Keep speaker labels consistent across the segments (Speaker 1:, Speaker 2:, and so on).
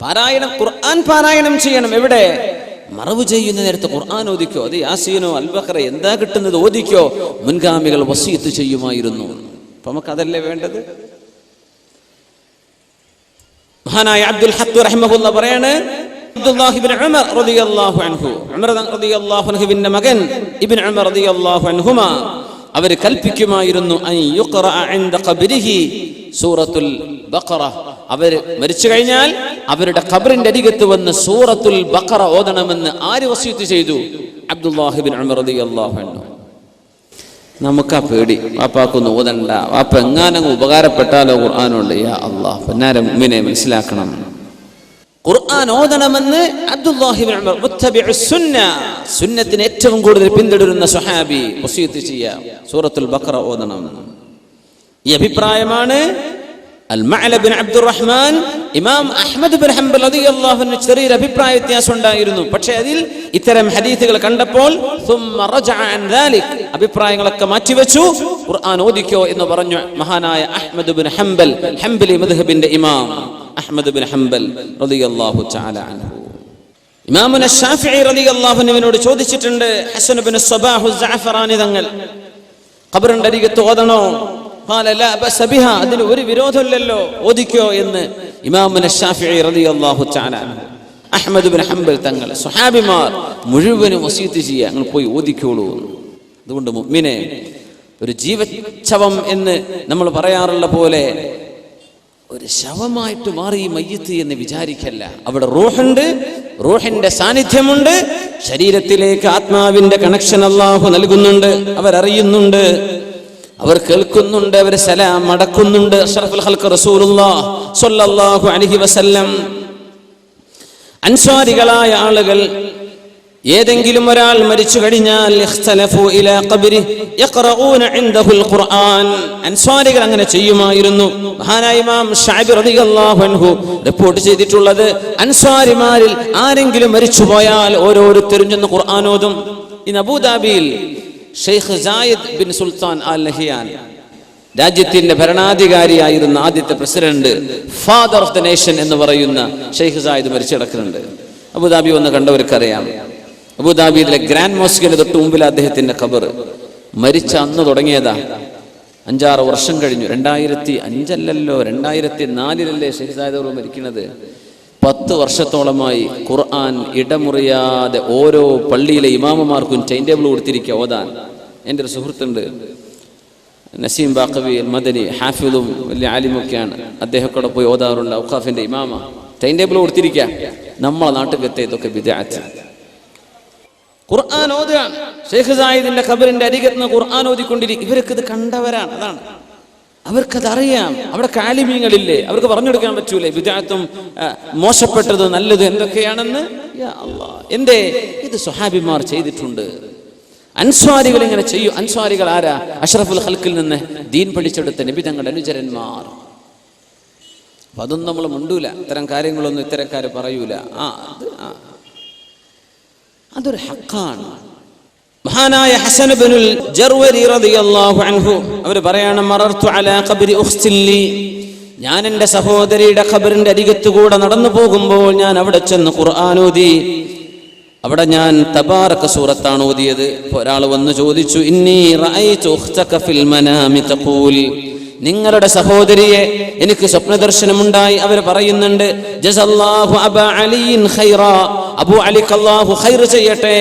Speaker 1: പാരായണം, ഖുർആൻ പാരായണം ചെയ്യണം. എവിടെ? മറവ് ചെയ്യുന്ന നേരത്ത് ഖുർആൻ ഓദിക്കോ. അത് യാസീനോ അൽ-ബഖറ എന്താ കിട്ടുന്നത് ഓദിക്കോ. മുൻഗാമികൾ വസിയത്ത് ചെയ്യുമായിരുന്നു. അപ്പൊ നമുക്ക് അതല്ലേ വേണ്ടത്? മഹാനായ അബ്ദുൽ ഹഖ് റഹിമഹുല്ലാഹ് പറയാണ്, അബ്ദുല്ലാഹി ഇബ്നു ഉമർ റളിയല്ലാഹു അൻഹു, ഉമർ റളിയല്ലാഹു അൻഹുവിന്റെ മകൻ ഇബ്നു ഉമർ റളിയല്ലാഹു അൻഹുമാ അവർ കൽപ്പിക്കുമായിരുന്നു അൻ യുഖറഅ ഇൻദ ഖബ്രിഹി സൂറത്തുൽ ബഖറ. അവർ മരിച്ചു കഴിഞ്ഞാൽ അവരുടെ ഖബറിന്റെ അരികത്ത് വന്ന് സൂറത്തുൽ ബഖറ ഓതണമെന്ന് ആര് വസിയത്ത് ചെയ്തു? അബ്ദുല്ലാഹി ഇബ്നു ഉമർ റളിയല്ലാഹു അൻഹു. നമുക്കാ പേടി, വാപ്പാക്കൊന്നും ഓതണ്ട, വാപ്പ എങ്ങാനങ്ങ് ഉപകാരപ്പെട്ടാലോ ഖുർആനുണ്ട്. യാ അല്ലാഹ്, പൊന്നാര മുഅ്മിനെ മനസ്സിലാക്കണം, ഖുർആൻ ഓതണമെന്ന് അബ്ദുല്ലാഹി ഇബ്നു ഉമർ മുത്തബിഉസ് സുന്ന, സുന്നത്തിനെ ഏറ്റവും കൂടുതൽ പിന്തുടരുന്ന സ്വഹാബി വസിയത്ത് ചെയ്യാം, സൂറത്തുൽ ബഖറ ഓതണം. ഈ അഭിപ്രായമാണ് അൽ-മഅല ബിൻ അബ്ദുറഹ്മാൻ ഇമാം അഹ്മദ് ബിൻ ഹംബൽ റളിയല്ലാഹു അൻഹു ചെറിയൊരു അഭിപ്രായ വ്യത്യാസം ഉണ്ടായിരുന്നു. പക്ഷേ അതിൽ ഇത്തരം ഹദീസുകൾ കണ്ടപ്പോൾ സുമ്മ റജഅ അൻ ദാലിക്, അഭിപ്രായങ്ങളൊക്കെ മാറ്റിവെച്ചു, ഖുർആൻ ഓദിക്കോ എന്ന് പറഞ്ഞു മഹാനായ അഹ്മദ് ബിൻ ഹംബൽ, ഹംബലി മദ്ഹബിന്റെ ഇമാം അഹ്മദ് ബിൻ ഹംബൽ റളിയല്ലാഹു തആല അൻഹു. ഇമാമുന ശാഫിഈ റളിയല്ലാഹു അൻഹുവിനോട് ചോദിച്ചിട്ടുണ്ട് ഹസൻ ബിൻ സബാഹു സഅഫറാനി തങ്ങൾ, ഖബറിന്റെ അരികത്ത് ഓതണോ? ഖാല ലാ ബഅസ ബിഹാ, അതിന് ഒരു വിരോധമില്ലല്ലോ, ഓദിക്കോ എന്ന് ഇമാമുന ശാഫിഈ റളിയല്ലാഹു തആല അൻഹു. അഹ്മദ് ബിൻ ഹംബൽ തങ്ങൾ, സ്വഹാബിമാർ മുഴുവനും വസിയത്ത് ചെയ്യുക, നിങ്ങൾ പോയി ഓദിക്കോളൂ. അതുകൊണ്ട് മുഅ്മിനെ, ഒരു ജീവച്ഛവം എന്ന് നമ്മൾ പറയാറുള്ള പോലെ ഒരു ശവമായിട്ട് മാറി മയ്യിത്ത് എന്ന് വിചാരിക്കല്ല. അവിടെ റൂഹുണ്ട്, റൂഹിന്റെ സാന്നിധ്യമുണ്ട്, ശരീരത്തിലേക്ക് ആത്മാവിന്റെ കണക്ഷൻ അല്ലാഹു നൽകുന്നുണ്ട്. അവരറിയുന്നുണ്ട്, അവർ കേൾക്കുന്നുണ്ട്, അവർ സലാം മടക്കുന്നുണ്ട്. അഷ്റഫുൽ ഖൽഖ് റസൂലുള്ളാഹി സ്വല്ലല്ലാഹു അലൈഹി വസല്ലം, അൻസ്വാരികളായ ആളുകൾ ഏതെങ്കിലും ഒരാൾ മരിച്ചു കഴിഞ്ഞാൽ ഇഖ്തലഫു ഇലാ ഖബ്രി യഖറഊന ഇൻദഹുൽ ഖുർആൻ, അൻസ്വാരികൾ അങ്ങനെ ചെയ്യുമായിരുന്നു. മഹാനായ ഇമാം ശഅബി റളിയല്ലാഹു അൻഹു റിപ്പോർട്ട് ചെയ്തിട്ടുള്ളത്, അൻസ്വാരിമാരിൽ ആരെങ്കിലും മരിച്ചുപോയാൽ ഓരോരുത്തരും ചെന്ന് ഖുർആൻ ഓതും. ഇന്ന് അബൂദാബിയിൽ Sheikh Zayed bin Sultan Al Nahyan, രാജ്യത്തിന്റെ ഭരണാധികാരിയായിരുന്ന ആദ്യത്തെ president, father of the nation എന്ന് പറയുന്ന ഷെയ്ഖ് സായിദ് മരിച്ചു കിടക്കുന്നുണ്ട്. അബുദാബി വന്ന് കണ്ടവർക്കറിയാം. അബുദാബിയിലെ ഗ്രാൻഡ് മോസ്കിന്റെ തൊട്ട് മുമ്പിൽ അദ്ദേഹത്തിന്റെ ഖബർ. മരിച്ച അന്ന് തുടങ്ങിയതാ, 5-6 വർഷം കഴിഞ്ഞു. 2005 2004 ഷെയ്ഖ് സായിദ് മരിക്കുന്നത്. 10 വർഷത്തോളമായി ഖുർആൻ ഇടമുറിയാതെ ഓരോ പള്ളിയിലെ ഇമാമമാർക്കും ടൈം ടേബിൾ കൊടുത്തിരിക്കുക ഓതാൻ. എൻ്റെ ഒരു സുഹൃത്തുണ്ട്, നസീം ബാഖവി മദനി, ഹാഫിദും വലിയ ആലിമൊക്കെയാണ്. അദ്ദേഹം കൂടെ പോയി ഓതാറുണ്ട്. ഔഖാഫിന്റെ ഇമാമ ടൈം ടേബിൾ കൊടുത്തിരിക്കുക. നമ്മളെ നാട്ടിലത്തെ ഇതൊക്കെ ബിദ്അത്ത്. ഖുർആൻ ഓതുക, ഷെയ്ഖ് സായിദിന്റെ ഖബറിന്റെ അരികത്ത് ഖുർആൻ ഓതിക്കൊണ്ടിരിക്കും. ഇവർക്ക് ഇത് കണ്ടവരാണ്, അതാണ്, അവർക്കതറിയാം. അവിടെ കാലിമീങ്ങളില്ലേ, അവർക്ക് പറഞ്ഞു കൊടുക്കാൻ പറ്റൂലേ ബിദ്അത്തും മോശപ്പെട്ടത് നല്ലത് എന്തൊക്കെയാണെന്ന്? യാ അല്ലാഹ്, എന്തേ? ഇത് സ്വഹാബിമാർ ചെയ്തിട്ടുണ്ട്. അൻസ്വാരികൾ ഇങ്ങനെ ചെയ്യും. അൻസ്വാരികൾ ആരാ? അഷ്റഫുൽ ഖൽഖിൽ നിന്ന് ദീൻ പഠിച്ചെടുത്ത നബി തങ്ങളുടെ അനുചരന്മാർ. അപ്പൊ അതൊന്നും നമ്മൾ മുണ്ടൂല, ഇത്തരം കാര്യങ്ങളൊന്നും ഇത്തരക്കാർ പറയൂല. അതൊരു ഹഖാണ്. മഹാനായ ഹസൻ ഇബ്നുൽ ജർവരി റളിയല്ലാഹു അൻഹു അവർ പറയാണ്, മറർതു അലാ ഖബ്രി ഉഖ്തിൻ ലി, ഞാൻ എൻ്റെ സഹോദരിയുടെ ഖബറിന്റെ അരികത്ത് കൂടെ നടന്നു പോകുമ്പോൾ ഞാൻ അവിടെ ചെന്ന് ഖുർആൻ ഓതി. അവിടെ ഞാൻ തബാറക സൂറത്താണ് ഓതിയത്. ഒരാൾ വന്ന് ചോദിച്ചു, ഇന്നി റഅയ്തു ഉഖ്തക ഫിൽ മനാമി തഖൂൽ, നിങ്ങളുടെ സഹോദരിയെ എനിക്ക് സ്വപ്നദർശനമുണ്ടായി. അവർ പറയുന്നുണ്ട്, ജസല്ലാഹു അബാ അലിയിൻ ഖൈറാ, അബൂ അലിക്ക് അല്ലാഹു ഖൈർ ചെയ്യട്ടെ,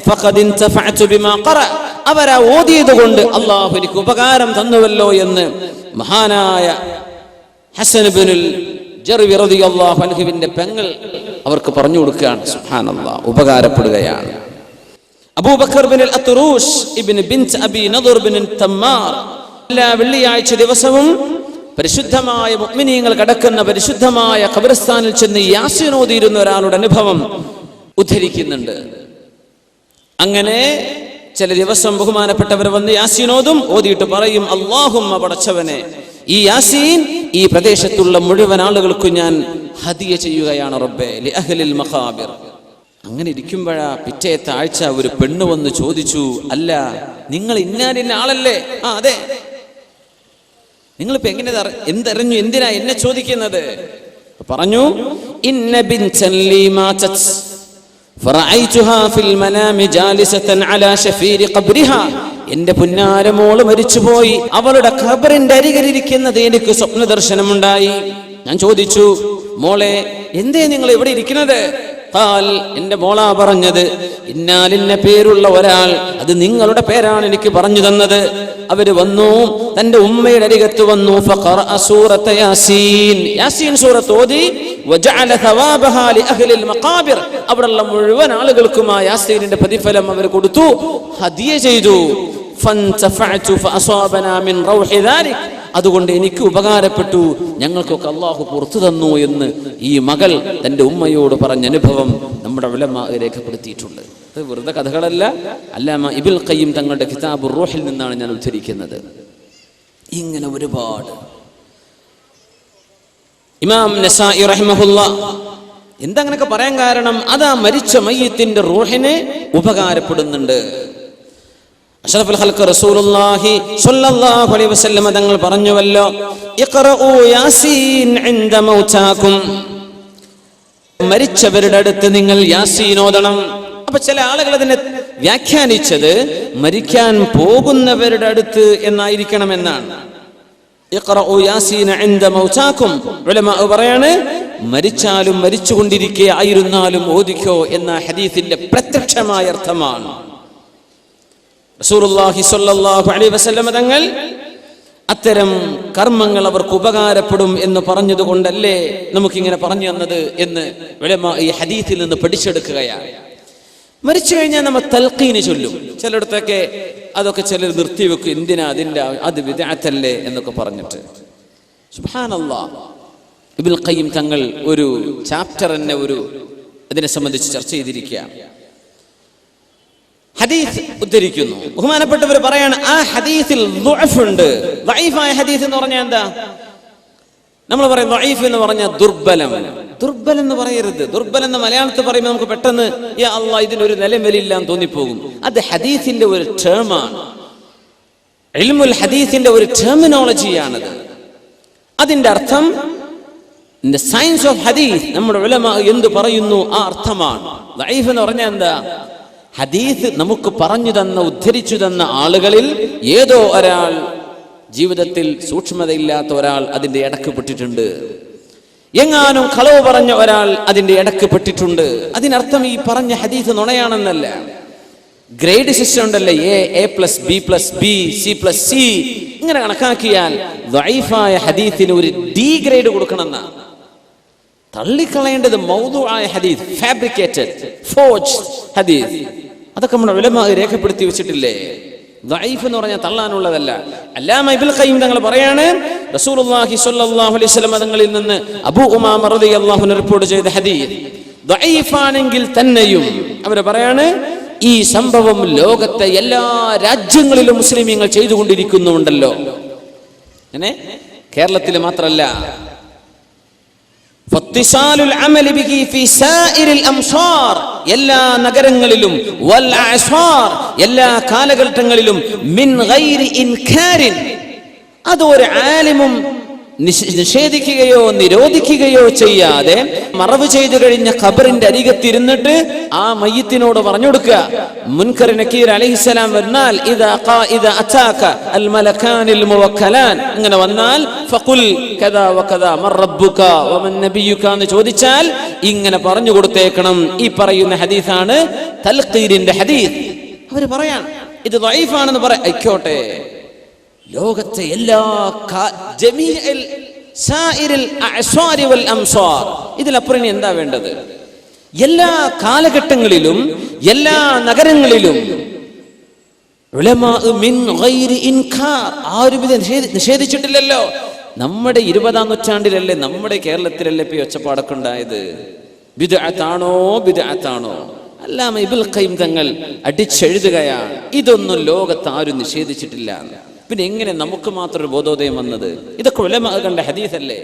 Speaker 1: ഫഖദ് ഇൻതഫഅതു ബിമാ ഖറഅ, അവരാ ഓതിയത് കൊണ്ട് അല്ലാഹു എനിക്ക് ഉപകാരം തന്നുവല്ലോ എന്ന് മഹാനായ ഹസൻ ഇബ്നുൽ ജർവി റളിയല്ലാഹു അൻഹുവിന്റെ പെങ്ങൾ അവർക്ക് പറഞ്ഞു കൊടുക്കുകയാണ്. സുബ്ഹാനല്ലാഹ്, ഉപകാരപ്പെടുകയാണ്. അബൂബക്കർ ബിൻ അൽ അത്റൂഷ് ഇബ്നു ബിൻത് അബി നദർ ബിൻ തമ്മാർ എല്ലാ വെള്ളിയാഴ്ച ദിവസവും പരിശുദ്ധമായ മുഅ്മിനീങ്ങൾ കടക്കുന്ന പരിശുദ്ധമായ ഖബർസ്ഥാനിൽ ചെന്ന് യാസീൻ ഓതിയിരുന്ന ഒരാളുടെ അനുഭവം ഉദ്ധരിക്കുന്നുണ്ട്. അങ്ങനെ ചില ദിവസം ബഹുമാനപ്പെട്ടവർ വന്ന് യാസീൻ ഓതും. ഓതിയിട്ട് പറയും, അല്ലാഹുമ്മ, പടച്ചവനെ, ഈ യാസീൻ ഈ പ്രദേശത്തുള്ള മുഴുവൻ ആളുകൾക്കും ഞാൻ ഹദിയ ചെയ്യുകയാണ് റബ്ബേ, ലി അഹ്ലിൽ മഖാബിർ. അങ്ങനെ ഇരിക്കുമ്പോഴാ പിറ്റേത്തെ ആഴ്ച ഒരു പെണ്ണ് വന്ന് ചോദിച്ചു, അല്ല, നിങ്ങൾ ഇന്നാലിന്ന ആളല്ലേ? അതെ. നിങ്ങളിപ്പോ എങ്ങനെ എന്തറിഞ്ഞു? എന്തിനാ എന്നെ ചോദിക്കുന്നത്? പറഞ്ഞു, ഇന്ന ബിൻതൻ ലീ മാതത് ഫറഅയ്തുഹാ ഫിൽ മനാമി ജാലിസതൻ അലാ ശഫീരി ഖബ്രിഹാ. എന്റെ പുന്നാരമോള് മരിച്ചുപോയി, അവളുടെ ഖബറിന്റെ അരികിലിരിക്കുന്നത് എനിക്ക് സ്വപ്ന ദർശനമുണ്ടായി. ഞാൻ ചോദിച്ചു, മോളെ എന്തേ നിങ്ങൾ ഇവിടെ ഇരിക്കുന്നത്? എന്റെ മോളാ പറഞ്ഞത്, ഇന്നാലിന്ന പേരുള്ള ഒരാൾ, അത് നിങ്ങളുടെ പേരാണ് എനിക്ക് പറഞ്ഞു തന്നത്. അവര് വന്നു, തന്റെ ഉമ്മയുടെ അരികത്ത് വന്നു. ഫഖറഅ സൂറത യാസീൻ, യാസീൻ സൂറത്ത് ഓതി. വജഅല തവാബഹാ ലിഅഹ്ലിൽ മഖാബിർ, അവിടെയുള്ള മുഴുവൻ ആളുകൾക്കും ആ യാസീനിന്റെ പ്രതിഫലം അവർ കൊടുത്തു, ഹദിയ ചെയ്തു. ഫൻതഫഅതു ഫഅസാബനാ മിൻ റൗഹി ദാലിക്, അതുകൊണ്ട് എനിക്ക് ഉപകാരപ്പെട്ടു, ഞങ്ങൾക്കൊക്കെ അള്ളാഹു പുറത്തു തന്നു എന്ന് ഈ മകൾ തന്റെ ഉമ്മയോട് പറഞ്ഞ അനുഭവം നമ്മുടെ ഉലമാ രേഖപ്പെടുത്തിയിട്ടുണ്ട്. അത് വെറുതെ കഥകളല്ല, അല്ലാമ ഇബ്നുൽ ഖയ്യിം തങ്ങളുടെ കിതാബുർ റൂഹിൽ നിന്നാണ് ഞാൻ ഉദ്ധരിക്കുന്നത്. ഇങ്ങനെ ഒരുപാട്. ഇമാം നസായി റഹിമഹുല്ലാഹ് എന്താ അങ്ങനെയൊക്കെ പറയാൻ കാരണം, അതാ മരിച്ച മയ്യിത്തിന്റെ റൂഹിനെ ഉപകാരപ്പെടുന്നുണ്ട്. അഷ്റഫുൽ ഖൽഖ് റസൂലുള്ളാഹി സ്വല്ലല്ലാഹു അലൈഹി വസല്ലം തങ്ങൾ പറഞ്ഞുവല്ലോ, ഇഖ്റഊ യാസീൻ ഇൻദ മൗതാകും, മരിച്ചവരുടെ അടുത്ത് നിങ്ങൾ യാസീൻ ഓതണം. അപ്പൊ ചില ആളുകൾ അതിനെ വ്യാഖ്യാനിച്ചത് മരിക്കാൻ പോകുന്നവരുടെ അടുത്ത് എന്നായിരിക്കണം എന്നാണ്. ഇഖ്റഊ യാസീൻ ഇൻദ മൗതാകും, ഉലമാ പറയാണ് മരിച്ചാലും മരിച്ചുകൊണ്ടിരിക്കെ ആയിരുന്നാലും ഓദിക്കോ എന്ന ഹദീസിന്റെ പ്രത്യക്ഷമായ അർത്ഥമാണ്. റസൂലുള്ളാഹി സ്വല്ലല്ലാഹു അലൈഹി വസല്ലം തങ്ങൾ അത്തരം കർമ്മങ്ങൾ അവർക്ക് ഉപകാരപ്പെടും എന്ന് പറഞ്ഞതുകൊണ്ടല്ലേ നമുക്കിങ്ങനെ പറഞ്ഞു തന്നത് എന്ന് ഉലമാ ഈ ഹദീസിൽ നിന്ന് പഠിച്ചെടുക്കുകയാണ്. മരിച്ചു കഴിഞ്ഞാൽ നമ്മൾ തൽഖീന് ചൊല്ലും. ചിലയിടത്തൊക്കെ അതൊക്കെ ചിലർ നിർത്തിവെക്കും, എന്തിനാ അതിൻ്റെ അത് ബിദ്അത്തല്ലേ എന്നൊക്കെ പറഞ്ഞിട്ട്. സുബ്ഹാനല്ലാഹ്, ഇബ്നുൽ ഖയ്യിം തങ്ങൾ ഒരു ചാപ്റ്റർ തന്നെ അതിനെ സംബന്ധിച്ച് ചർച്ച ചെയ്തിരിക്കുകയാണ്. ഹദീസ് ഉദ്ധരിക്കുന്നു, ബഹുമാനപ്പെട്ടവർ പറയാണ് ആ ഹദീസിൽ ദുഅഫ് ഉണ്ട്. ദഈഫായ ഹദീസ് എന്ന് പറഞ്ഞാൽ എന്താ? നമ്മൾ പറയും ദഈഫ് എന്ന് പറഞ്ഞാൽ ദുർബലം. ദുർബലം എന്ന് പറയരുത്. ദുർബലം എന്ന് മലയാളത്തിൽ പറയുമ്പോൾ നമുക്ക് പെട്ടെന്ന് യാ അല്ലാഹ് ഇതിനൊരു നിലം വലില്ല എന്ന് തോന്നിപ്പോകും. അത് ഹദീസിന്റെ ഒരു ടേമാണ്, ഇൽമുൽ ഹദീസിന്റെ ഒരു ടെർമിനോളജിയാണത്. അതിന്റെ അർത്ഥം സയൻസ് ഓഫ് ഹദീസ് നമ്മുടെ ഉലമാ എന്ത് പറയുന്നു ആ അർത്ഥമാണ്. ദഈഫ് എന്ന് പറഞ്ഞാൽ എന്താ? ഹദീസ് നമുക്ക് പറഞ്ഞു തന്ന ഉദ്ധരിച്ചു തന്ന ആളുകളിൽ ഏതോ ഒരാൾ, ജീവിതത്തിൽ സൂക്ഷ്മതയില്ലാത്ത ഒരാൾ അതിന്റെ ഇടക്ക് പെട്ടിട്ടുണ്ട്, എങ്ങാനും കളവ് പറഞ്ഞ ഒരാൾ അതിന്റെ ഇടക്ക് പെട്ടിട്ടുണ്ട്. അതിനർത്ഥം ഈ പറഞ്ഞ ഹദീസ് നുണയാണെന്നല്ല. ഗ്രേഡ് സിസ്റ്റം ഉണ്ടല്ലേ, A+B+B C+C, ഇങ്ങനെ കണക്കാക്കിയാൽ ദഈഫായ ഹദീസിന് ഒരു D ഗ്രേഡ് കൊടുക്കണമെന്നാണ്. തള്ളിക്കളയേണ്ടത് മൗദൂആയ ഹദീസ്, ഫാബ്രിക്കേറ്റഡ്, ഫോർജ്ഡ് ഹദീസ്. അതൊക്കെ നമ്മുടെ ഉലമാ രേഖപ്പെടുത്തി വെച്ചിട്ടില്ലേ. ദഈഫ് എന്ന് പറഞ്ഞാൽ തള്ളാനുള്ളതല്ല. അല്ലാമ ഇബ്നുൽ ഖയ്യിം തങ്ങൾ പറയാണ്, റസൂലുള്ളാഹി സ്വല്ലല്ലാഹു അലൈഹി വസല്ലം തങ്ങളിൽ നിന്ന് അബൂ ഉമാമ റളിയല്ലാഹു അൻഹു റിപ്പോർട്ട് ചെയ്ത ഹദീസ് ദഈഫാണെങ്കിൽ തന്നെയും അവർ പറയാണ് ഈ സംഭവം ലോകത്തെ എല്ലാ രാജ്യങ്ങളിലും മുസ്ലിമീങ്ങൾ ചെയ്തുകൊണ്ടിരിക്കുന്നുണ്ടല്ലോ. അങ്ങനെ കേരളത്തിൽ മാത്രമല്ല, എല്ലാ നഗരങ്ങളിലും എല്ലാ കാലഘട്ടങ്ങളിലും മിൻ ഗൈരി ഇൻകാരിൻ, അതൊരു ആലിമും നിഷേധിക്കുകയോ നിരോധിക്കുകയോ ചെയ്യാതെ മറവ് ചെയ്തു കഴിഞ്ഞ ഖബറിന്റെ അരികത്തിരുന്നിട്ട് ആ മയ്യിത്തിനോട് പറഞ്ഞു കൊടുക്കുക, മുൻകർ നക്കീർ അലൈഹിസ്സലാം വന്നാൽ ഇദാ അതാക അൽ മലകാനിൽ മുവക്കലാൻ, അങ്ങനെ വന്നാൽ ഫഖുൽ കദാ വകദാ മർ റബ്ബുക വമൻ നബിയുക എന്ന് ചോദിച്ചാൽ ഇങ്ങനെ പറഞ്ഞു കൊടുത്തേക്കണം. ഈ പറയുന്ന ഹദീസാണ് തൽഖീരിന്റെ ഹദീസ്. അവർ പറയാൻ ഇത് ദഈഫാണെന്ന് പറയാം, ആയിക്കോട്ടെ. ലോകത്തെ എല്ലാ ഇതിലപ്പുറം എന്താ വേണ്ടത്? എല്ലാ കാലഘട്ടങ്ങളിലും എല്ലാ നഗരങ്ങളിലും ആരും ഇത് നിഷേധിച്ചിട്ടില്ലല്ലോ. നമ്മുടെ 20-ാം നൂറ്റാണ്ടിലല്ലേ, നമ്മുടെ കേരളത്തിലല്ലേ ഇപ്പൊ ഒച്ചപ്പാടൊക്കെ ഉണ്ടായത്? ബിദ്അത്താണോ? അല്ലാമ ഇബ്നുൽ ഖയ്യിം തങ്ങൾ അടിച്ചെഴുതുകയാണ്, ഇതൊന്നും ലോകത്ത് ആരും നിഷേധിച്ചിട്ടില്ല. പിന്നെ എങ്ങനെ നമുക്ക് മാത്രം ഒരു ബോധോദയം വന്നത്? ഇതൊക്കെ ഉലമാ കണ്ട ഹദീസല്ലേ.